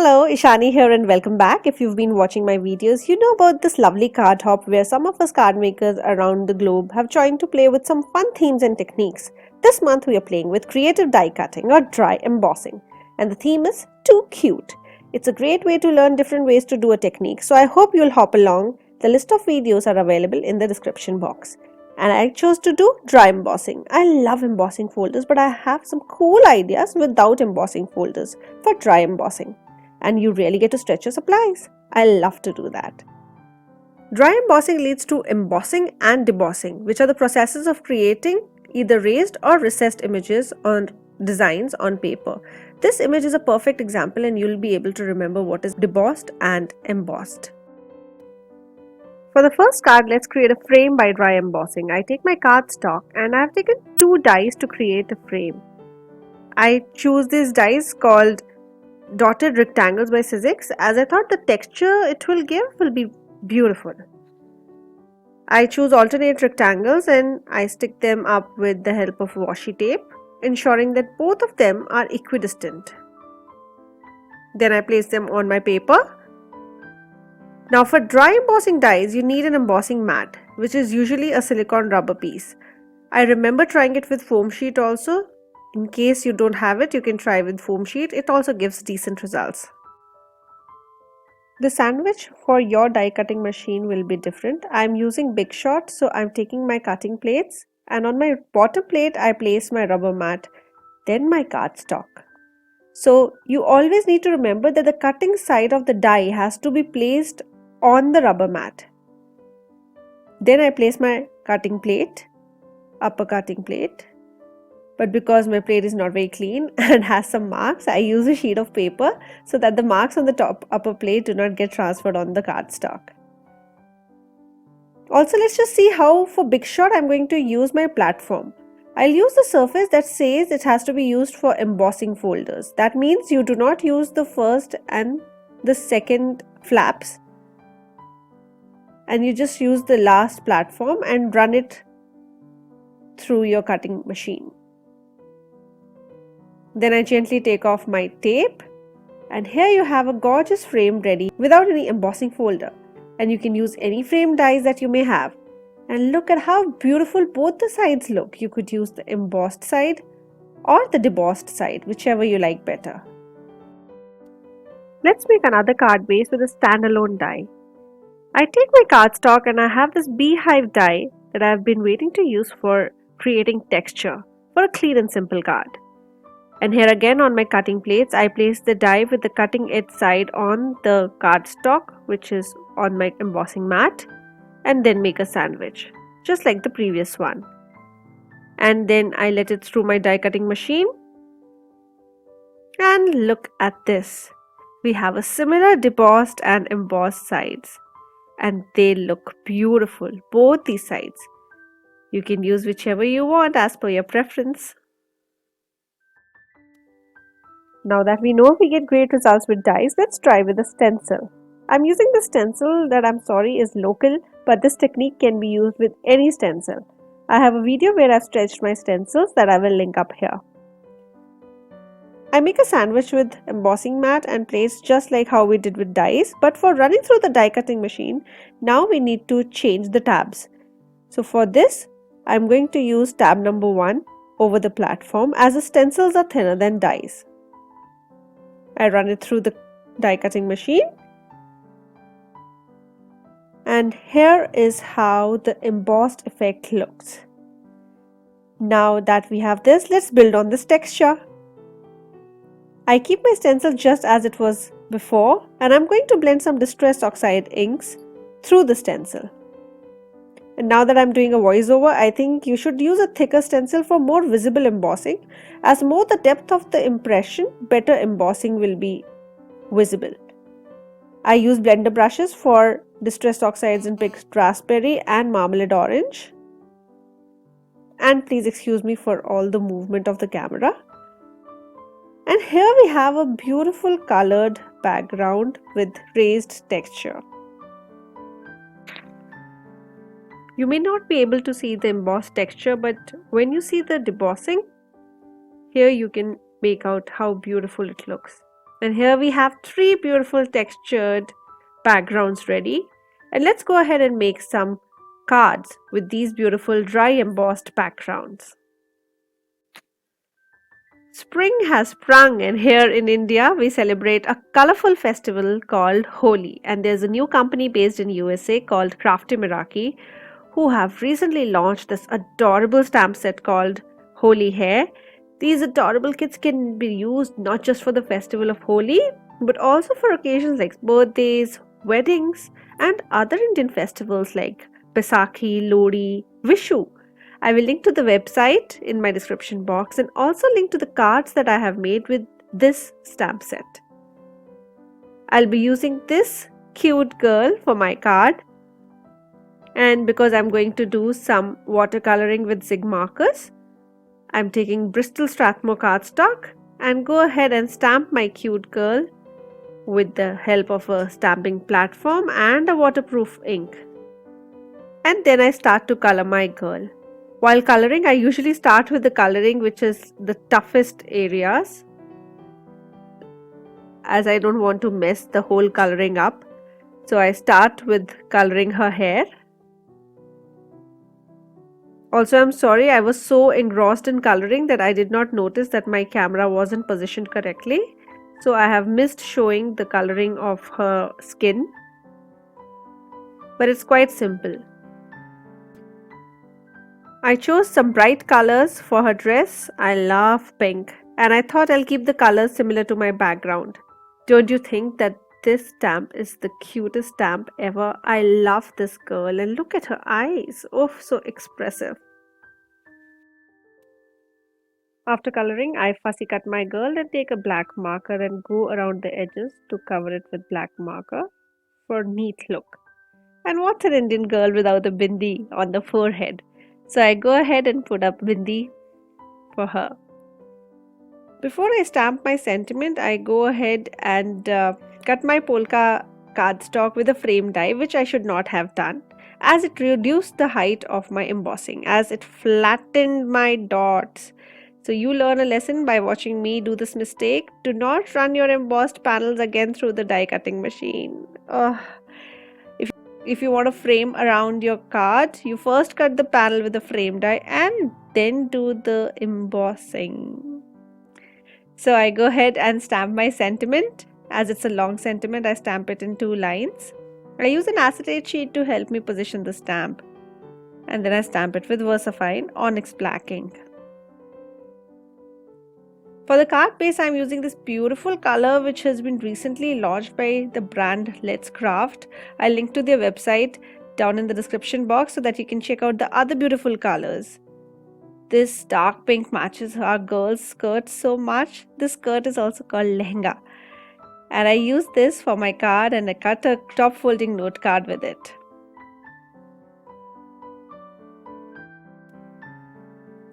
Hello, Ishani here and welcome back. If you've been watching my videos, you know about this lovely card hop where some of us card makers around the globe have joined to play with some fun themes and techniques. This month we are playing with creative die cutting or dry embossing, and the theme is too cute. It's a great way to learn different ways to do a technique, so I hope you'll hop along. The list of videos are available in the description box. And I chose to do dry embossing. I love embossing folders, but I have some cool ideas without embossing folders for dry embossing. And you really get to stretch your supplies. I love to do that. Dry embossing leads to embossing and debossing, which are the processes of creating either raised or recessed images or designs on paper. This image is a perfect example and you'll be able to remember what is debossed and embossed. For the first card, let's create a frame by dry embossing. I take my cardstock and I have taken 2 dies to create a frame. I choose these dies called dotted rectangles by Sizzix as I thought the texture it will give will be beautiful. I choose alternate rectangles and I stick them up with the help of washi tape, ensuring that both of them are equidistant. Then I place them on my paper. Now for dry embossing dies, you need an embossing mat, which is usually a silicone rubber piece. I remember trying it with foam sheet also. In case you don't have it, you can try with foam sheet. It also gives decent results. The sandwich for your die cutting machine will be different. I'm using Big Shot, so I'm taking my cutting plates and on my bottom plate I place my rubber mat, then my cardstock. So you always need to remember that the cutting side of the die has to be placed on the rubber mat. Then I place my cutting plate, upper cutting plate. But because my plate is not very clean and has some marks, I use a sheet of paper so that the marks on the top upper plate do not get transferred on the cardstock. Also, let's just see how for Big Shot I'm going to use my platform. I'll use the surface that says it has to be used for embossing folders. That means you do not use the first and the second flaps, and you just use the last platform and run it through your cutting machine. Then I gently take off my tape and here you have a gorgeous frame ready without any embossing folder, and you can use any frame dies that you may have. And look at how beautiful both the sides look. You could use the embossed side or the debossed side, whichever you like better. Let's make another card base with a standalone die. I take my cardstock and I have this beehive die that I have been waiting to use for creating texture for a clean and simple card. And here again on my cutting plates, I place the die with the cutting edge side on the cardstock, which is on my embossing mat, and then make a sandwich, just like the previous one. And then I let it through my die cutting machine. And look at this. We have a similar debossed and embossed sides. And they look beautiful, both these sides. You can use whichever you want as per your preference. Now that we know we get great results with dies, let's try with a stencil. I'm using the stencil that is local, but this technique can be used with any stencil. I have a video where I've stretched my stencils that I will link up here. I make a sandwich with embossing mat and place just like how we did with dies, but for running through the die cutting machine, now we need to change the tabs. So for this, I'm going to use tab number 1 over the platform as the stencils are thinner than dies. I run it through the die cutting machine. And here is how the embossed effect looks. Now that we have this, let's build on this texture. I keep my stencil just as it was before, and I'm going to blend some distress oxide inks through the stencil. And now that I'm doing a voiceover, I think you should use a thicker stencil for more visible embossing. As more the depth of the impression, better embossing will be visible. I use blender brushes for distressed oxides in picked raspberry and marmalade orange. And please excuse me for all the movement of the camera. And here we have a beautiful colored background with raised texture. You may not be able to see the embossed texture, but when you see the debossing, here you can make out how beautiful it looks. And here we have three beautiful textured backgrounds ready. And let's go ahead and make some cards with these beautiful dry embossed backgrounds. Spring has sprung, and here in India we celebrate a colorful festival called Holi. And there's a new company based in USA called Crafty Meraki who have recently launched this adorable stamp set called Holi Hair. These adorable kits can be used not just for the festival of Holi but also for occasions like birthdays, weddings, and other Indian festivals like Baisakhi, Lodi, Vishu. I will link to the website in my description box and also link to the cards that I have made with this stamp set. I'll be using this cute girl for my card, and because I'm going to do some watercoloring with zig markers, I'm taking Bristol Strathmore cardstock and go ahead and stamp my cute girl with the help of a stamping platform and a waterproof ink. And then I start to color my girl. While coloring, I usually start with the coloring which is the toughest areas, as I don't want to mess the whole coloring up. So I start with coloring her hair. Also, I'm sorry, I was so engrossed in coloring that I did not notice that my camera wasn't positioned correctly. So I have missed showing the coloring of her skin. But it's quite simple. I chose some bright colors for her dress. I love pink, and I thought I'll keep the colors similar to my background. Don't you think that this stamp is the cutest stamp ever? I love this girl, and look at her eyes. Oh, so expressive. After coloring, I fussy cut my girl and take a black marker and go around the edges to cover it with black marker for a neat look. And what's an Indian girl without a bindi on the forehead? So I go ahead and put up bindi for her. Before I stamp my sentiment, I go ahead and cut my polka cardstock with a frame die, which I should not have done, as it reduced the height of my embossing, as it flattened my dots. So you learn a lesson by watching me do this mistake. Do not run your embossed panels again through the die cutting machine. If you want to frame around your card, you first cut the panel with a frame die and then do the embossing. So I go ahead and stamp my sentiment. As it's a long sentiment, I stamp it in 2 lines. I use an acetate sheet to help me position the stamp. And then I stamp it with VersaFine Onyx black ink. For the card base, I am using this beautiful color which has been recently launched by the brand Let's Craft. I'll link to their website down in the description box so that you can check out the other beautiful colors. This dark pink matches our girl's skirt so much. This skirt is also called lehenga. And I use this for my card and I cut a top folding note card with it.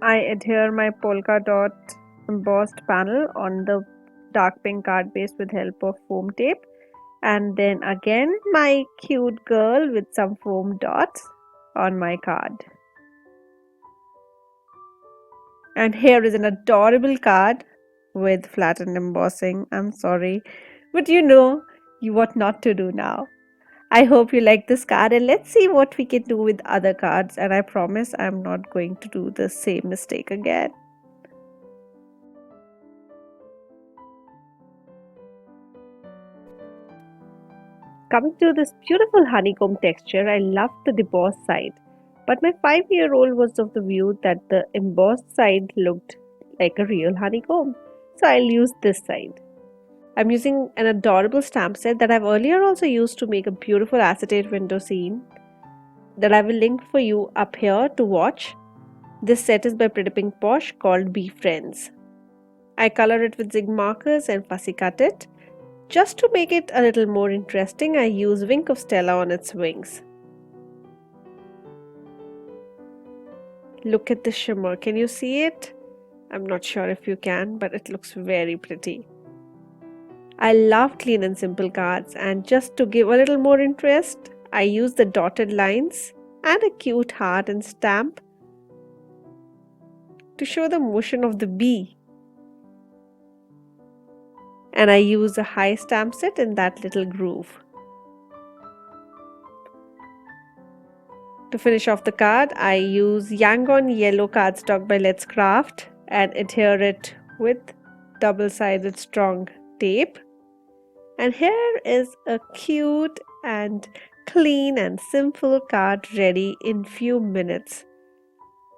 I adhere my polka dot embossed panel on the dark pink card base with help of foam tape, and then again my cute girl with some foam dots on my card. And here is an adorable card with flattened embossing. I'm sorry, but you know what not to do now. I hope you like this card, and let's see what we can do with other cards, and I promise I'm not going to do the same mistake again. Coming to this beautiful honeycomb texture, I love the embossed side, but my 5-year-old was of the view that the embossed side looked like a real honeycomb, so I'll use this side. I'm using an adorable stamp set that I've earlier also used to make a beautiful acetate window scene that I will link for you up here to watch. This set is by Pretty Pink Posh called Be Friends. I color it with zig markers and fussy cut it. Just to make it a little more interesting, I use Wink of Stella on its wings. Look at the shimmer. Can you see it? I'm not sure if you can, but it looks very pretty. I love clean and simple cards, and just to give a little more interest, I use the dotted lines and a cute heart and stamp to show the motion of the bee. and I use a high stamp set in that little groove. To finish off the card, I use Yangon yellow cardstock by Let's Craft and adhere it with double-sided strong tape. And here is a cute and clean and simple card ready in few minutes.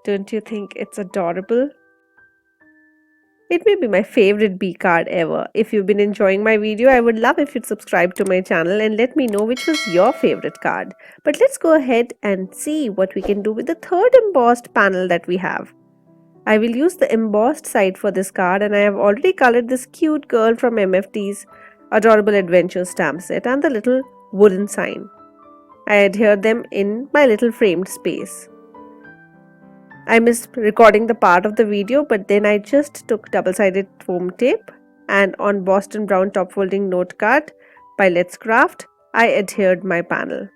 Don't you think it's adorable? It may be my favorite bee card ever. If you've been enjoying my video, I would love if you'd subscribe to my channel and let me know which was your favorite card. But let's go ahead and see what we can do with the third embossed panel that we have. I will use the embossed side for this card, and I have already colored this cute girl from MFT's Adorable Adventure stamp set and the little wooden sign. I adhere them in my little framed space. I missed recording the part of the video, but then I just took double-sided foam tape and on Boston Brown top folding note card by Let's Craft, I adhered my panel.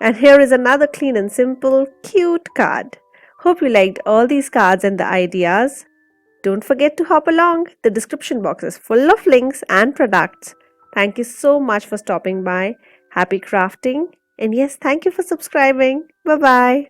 And here is another clean and simple, cute card. Hope you liked all these cards and the ideas. Don't forget to hop along. The description box is full of links and products. Thank you so much for stopping by. Happy crafting. And yes, thank you for subscribing. Bye-bye.